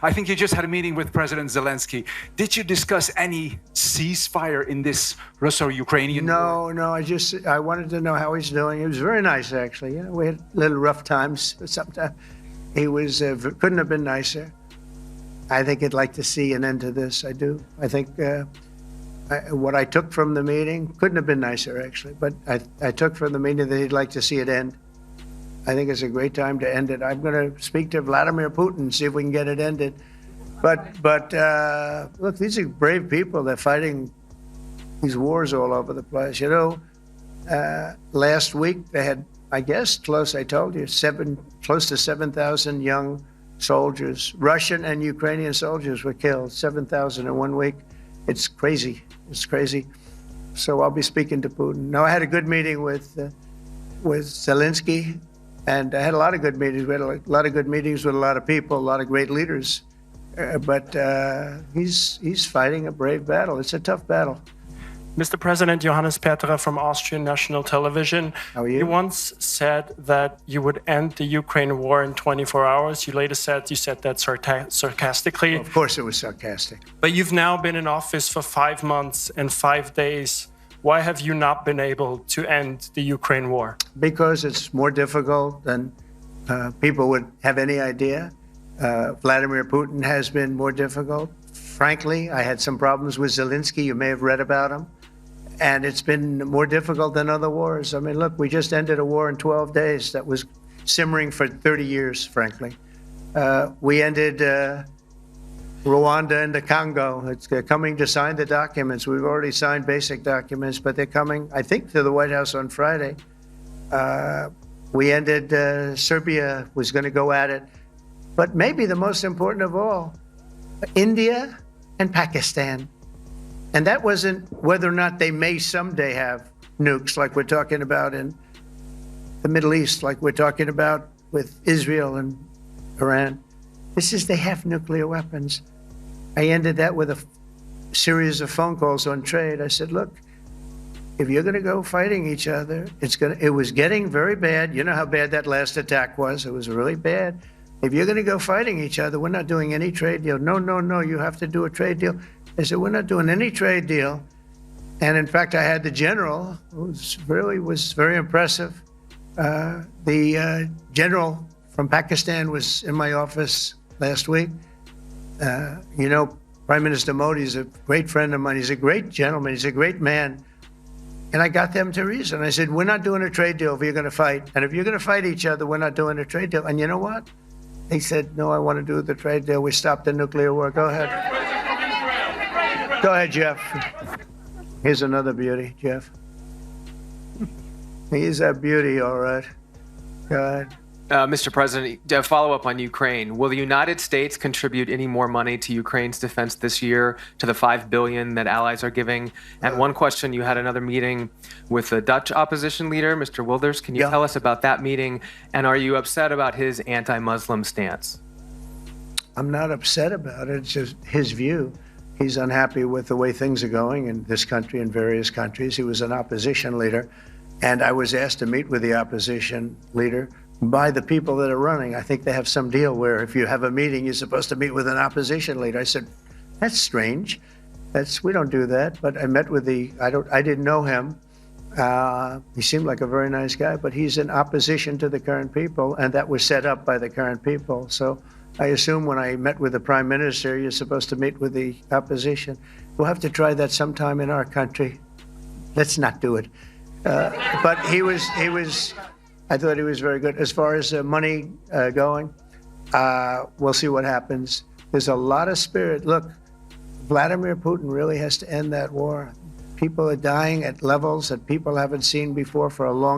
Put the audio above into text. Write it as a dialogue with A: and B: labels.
A: I think you just had a meeting with President Zelenskyy. Did you discuss any ceasefire in this Russo-Ukrainian war?
B: No. I wanted to know how he's doing. He was very nice, actually. You know, we had little rough times, but sometimes he was couldn't have been nicer. I think he'd like to see an end to this. I do. I think what I took from the meeting couldn't have been nicer, actually. But I took from the meeting that he'd like to see it end. I think it's a great time to end it. I'm going to speak to Vladimir Putin and see if we can get it ended. But look, these are brave people. They're fighting these wars all over the place. You know, last week they had, I guess, I told you, close to 7,000 young soldiers, Russian and Ukrainian soldiers were killed, 7,000 in 1 week. It's crazy. It's crazy. So I'll be speaking to Putin. No, I had a good meeting with Zelenskyy, and I had a lot of good meetings. We had a lot of good meetings with a lot of people, a lot of great leaders. But he's fighting a brave battle. It's a tough battle.
C: Mr. President, Johannes Petra from Austrian National Television.
B: How are you?
C: You once said that you would end the Ukraine war in 24 hours. You later said that sarcastically.
B: Well, of course it was sarcastic.
C: But you've now been in office for 5 months and 5 days. Why have you not been able to end the Ukraine war?
B: Because it's more difficult than people would have any idea. Vladimir Putin has been more difficult. Frankly, I had some problems with Zelenskyy. You may have read about him. And it's been more difficult than other wars. I mean, look, we just ended a war in 12 days that was simmering for 30 years, frankly. We ended Rwanda and the Congo. They're coming to sign the documents. We've already signed basic documents, but they're coming, I think, to the White House on Friday. We ended, Serbia was going to go at it. But maybe the most important of all, India and Pakistan. And that wasn't whether or not they may someday have nukes like we're talking about in the Middle East, like we're talking about with Israel and Iran. This is they have nuclear weapons. I ended that with a series of phone calls on trade. I said, look, if you're going to go fighting each other, it was getting very bad. You know how bad that last attack was. It was really bad. If you're going to go fighting each other, we're not doing any trade deal. No, you have to do a trade deal. I said, we're not doing any trade deal. And in fact, I had the general, who was very impressive. The general from Pakistan was in my office last week. You know, Prime Minister Modi is a great friend of mine. He's a great gentleman. He's a great man. And I got them to reason. I said, we're not doing a trade deal if you're going to fight. And if you're going to fight each other, we're not doing a trade deal. And you know what? They said, no, I want to do the trade deal. We stopped the nuclear war. Go ahead. Go ahead, Jeff. Here's another beauty, Jeff. He's a beauty, all right. Go ahead.
D: Mr. President, to follow up on Ukraine, will the United States contribute any more money to Ukraine's defense this year, to the $5 billion that allies are giving? And one question, you had another meeting with the Dutch opposition leader, Mr. Wilders. Can you tell us about that meeting? And are you upset about his anti-Muslim stance?
B: I'm not upset about it. It's just his view. He's unhappy with the way things are going in this country and various countries. He was an opposition leader, and I was asked to meet with the opposition leader by the people that are running. I think they have some deal where if you have a meeting, you're supposed to meet with an opposition leader. I said, that's strange. We don't do that. But I met with I didn't know him. He seemed like a very nice guy, but he's in opposition to the current people, and that was set up by the current people. So I assume when I met with the Prime Minister, you're supposed to meet with the opposition. We'll have to try that sometime in our country. Let's not do it. But I thought he was very good. As far as money going, we'll see what happens. There's a lot of spirit. Look, Vladimir Putin really has to end that war. People are dying at levels that people haven't seen before for a long time.